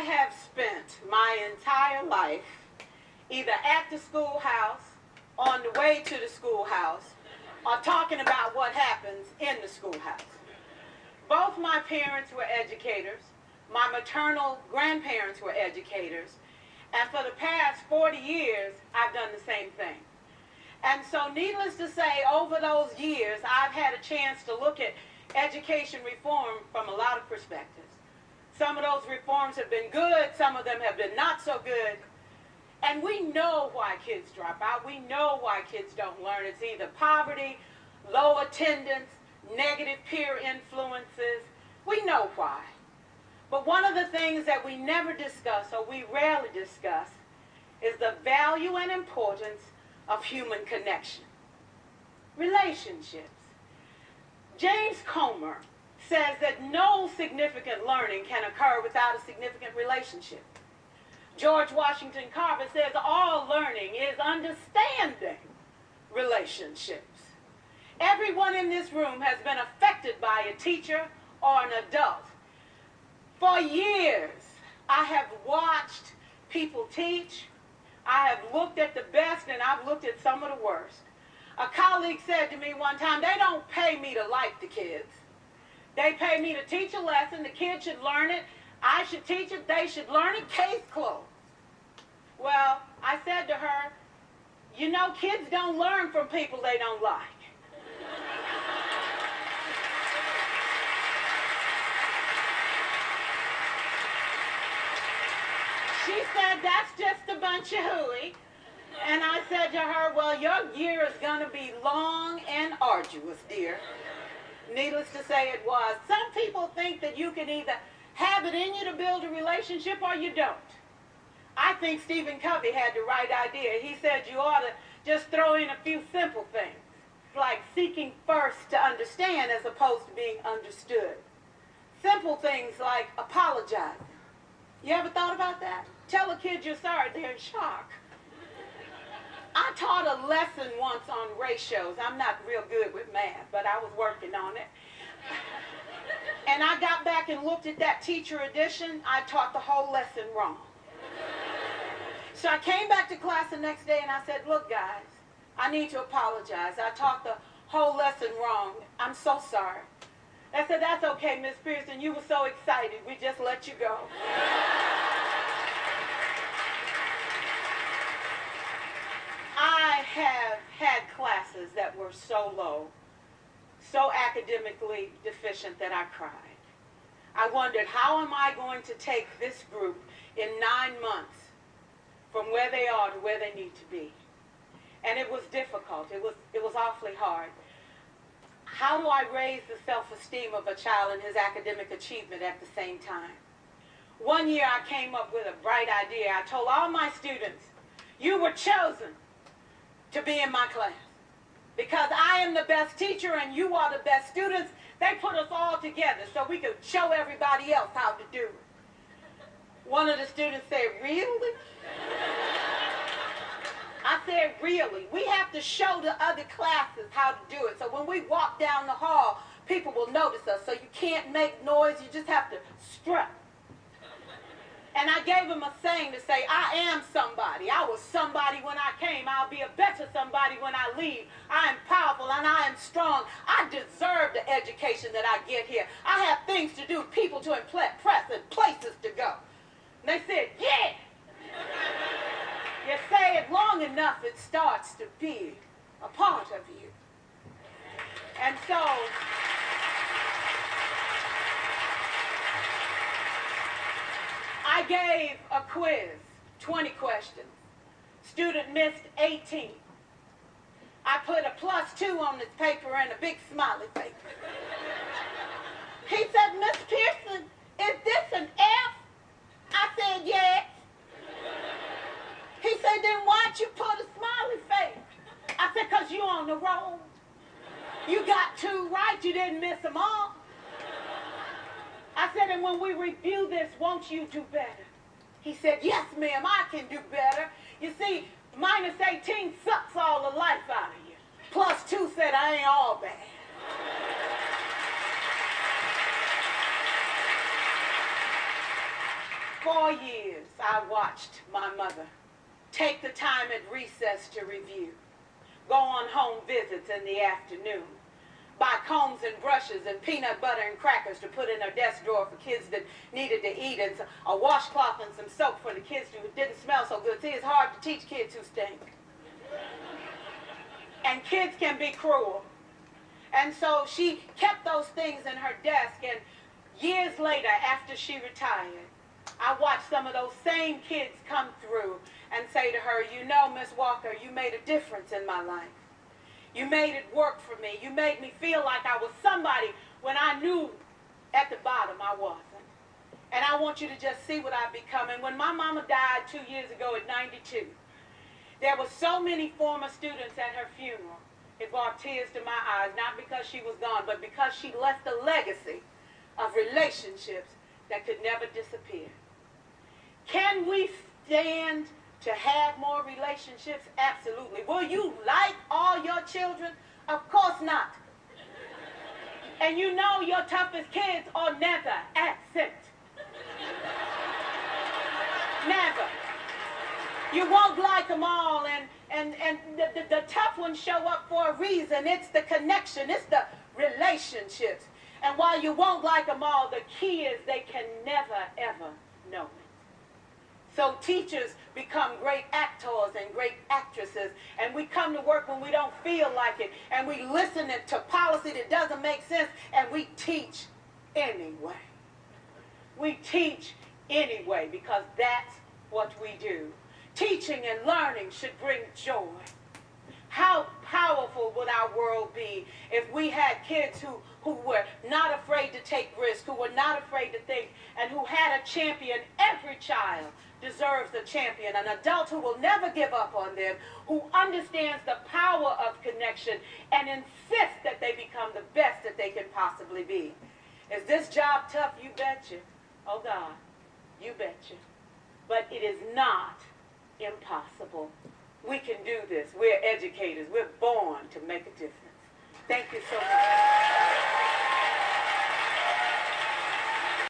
I have spent my entire life either at the schoolhouse, on the way to the schoolhouse, or talking about what happens in the schoolhouse. Both my parents were educators. My maternal grandparents were educators. And for the past 40 years, I've done the same thing. And so needless to say, over those years, I've had a chance to look at education reform from a lot of perspectives. Some of those reforms have been good, some of them have been not so good. And we know why kids drop out. We know why kids don't learn. It's either poverty, low attendance, negative peer influences. We know why. But one of the things that we never discuss, or we rarely discuss, is the value and importance of human connection. Relationships. James Comer says that no significant learning can occur without a significant relationship. George Washington Carver says all learning is understanding relationships. Everyone in this room has been affected by a teacher or an adult. For years, I have watched people teach. I have looked at the best and I've looked at some of the worst. A colleague said to me one time, they don't pay me to like the kids. They pay me to teach a lesson. The kids should learn it. I should teach it. They should learn it. Case closed. Well, I said to her, you know, kids don't learn from people they don't like. She said, that's just a bunch of hooey. And I said to her, well, your year is going to be long and arduous, dear. Needless to say, it was. Some people think that you can either have it in you to build a relationship or you don't. I think Stephen Covey had the right idea. He said you ought to just throw in a few simple things, like seeking first to understand as opposed to being understood. Simple things like apologizing. You ever thought about that? Tell a kid you're sorry, they're in shock. I taught a lesson once on ratios. I'm not real good with math, but I was working on it. And I got back and looked at that teacher edition. I taught the whole lesson wrong. So I came back to class the next day and I said, look guys, I need to apologize. I taught the whole lesson wrong. I'm so sorry. I said, that's okay, Miss Pearson. You were so excited. We just let you go. I have had classes that were so low, so academically deficient that I cried. I wondered, how am I going to take this group in 9 months from where they are to where they need to be? And it was difficult. It was awfully hard. How do I raise the self-esteem of a child and his academic achievement at the same time? One year I came up with a bright idea. I told all my students, you were chosen to be in my class because I am the best teacher and you are the best students. They put us all together so we could show everybody else how to do it. One of the students said, really? I said, really? We have to show the other classes how to do it. So when we walk down the hall, people will notice us. So you can't make noise. You just have to strut. And I gave him a saying to say, I am somebody. I was somebody when I came. I'll be a better somebody when I leave. I am powerful and I am strong. I deserve the education that I get here. I have things to do, people to impress, and places to go. And they said, yeah. You say it long enough, it starts to be a part of you. And so, I gave a quiz, 20 questions. Student missed 18. I put a +2 on this paper and a big smiley face. He said, Miss Pearson, is this an F? I said, yes. He said, then why'd you put a smiley face? I said, because you on the roll. You got 2 right, you didn't miss them all. I said, and when we review this, won't you do better? He said, yes, ma'am, I can do better. You see, -18 sucks all the life out of you. +2 said, I ain't all bad. 4 years, I watched my mother take the time at recess to review, go on home visits in the afternoon, buy combs and brushes and peanut butter and crackers to put in her desk drawer for kids that needed to eat, and a washcloth and some soap for the kids who didn't smell so good. See, it's hard to teach kids who stink. And kids can be cruel. And so she kept those things in her desk, and years later, after she retired, I watched some of those same kids come through and say to her, you know, Miss Walker, you made a difference in my life. You made it work for me. You made me feel like I was somebody when I knew at the bottom I wasn't. And I want you to just see what I've become. And when my mama died 2 years ago at 92, there were so many former students at her funeral. It brought tears to my eyes, not because she was gone, but because she left a legacy of relationships that could never disappear. Can we stand to have more relationships? Absolutely. Will you like all your children? Of course not. And you know your toughest kids are never absent. Never. You won't like them all, and the tough ones show up for a reason. It's the connection. It's the relationships. And while you won't like them all, the key is they can never, ever know it. So teachers become great actors and great actresses, and we come to work when we don't feel like it, and we listen to policy that doesn't make sense, and we teach anyway. We teach anyway because that's what we do. Teaching and learning should bring joy. How powerful would our world be if we had kids who were not afraid to take risks, who were not afraid to think, and who had a champion? Every child deserves a champion, an adult who will never give up on them, who understands the power of connection and insists that they become the best that they can possibly be. Is this job tough? You betcha. Oh God, you betcha. But it is not impossible. We can do this. We're educators. We're born to make a difference. Thank you so much.